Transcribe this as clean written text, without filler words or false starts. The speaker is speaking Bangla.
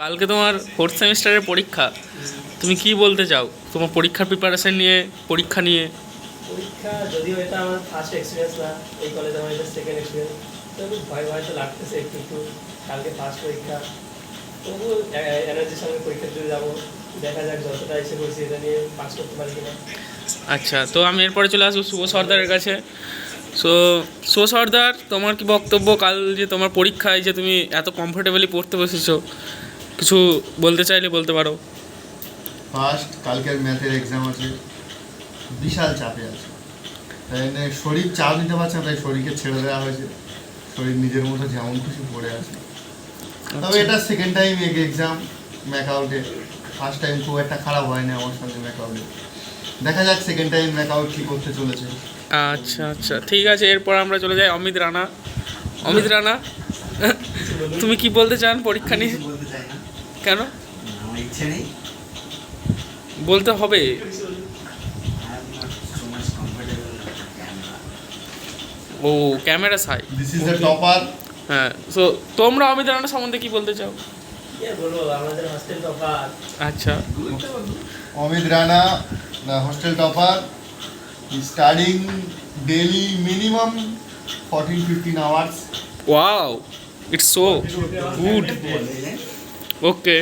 কালকে তোমার ফোর্থ সেমিস্টারের পরীক্ষা, তুমি কি বলতে চাও তোমার পরীক্ষার প্রিপারেশন নিয়ে, পরীক্ষা নিয়ে? পরীক্ষা যদিও এটা আমার ফার্স্ট এক্সপিরিয়েন্স না, এই কলেজে আমার এটা সেকেন্ড এক্সপিরিয়েন্স, তবু ভয় ভয় তো লাগতেছে একটু একটু। কালকে ফার্স্ট পরীক্ষা, তবু এনার্জির সঙ্গে পরীক্ষা দিয়ে যাবো। দেখা যাক যতটা এসে করছি এটা নিয়ে পাস করতে পারি কিনা। আচ্ছা, তো আমি এরপরে চলে আসবো শুভ সর্দারের কাছে। সো শুভ সর্দার, তোমার কি বক্তব্য? কাল যে তোমার পরীক্ষায় যে তুমি এত কমফোর্টেবলি পড়তে বসেছো, কিছু বলতে চাইলে বলতে পারো। ফার্স্ট কালকের ম্যাথের এক্সাম আছে, বিশাল চাপে আছে, তাই জন্য শরীর চাপ নিতে পারছে না, তাই শরীরকে ছেড়ে দেওয়া হয়েছে। শরীর নিজের মতো যেমন খুশি পড়ে আছে। তবে এটা সেকেন্ড টাইম এক্সাম ম্যাকআউটে। ফার্স্ট টাইম খুব একটা খারাপ হয়নি আমার সঙ্গে ম্যাকআউটে। দেখা যাক সেকেন্ড টাইম ম্যাকআউট কী করতে চলেছে। আচ্ছা আচ্ছা, ঠিক আছে। এরপর আমরা চলে যাই অমিত রানা। অমিত রানা, তুমি কি বলতে চান পরীক্ষা নিয়ে? বলতে চাই না, কেন? আমার ইচ্ছে নেই। বলতে হবে। I am not so much comfortable with the camera. ও, camera shy. This is the topper. হ্যাঁ, সো তোমরা অমিত রানা সম্বন্ধে কি বলতে চাও? কি বলবো, আমাদের হস্টেল টপার। আচ্ছা, Amit Rana, the hostel topper, is studying daily minimum 14-15 hours. Wow, it's so good. Okay.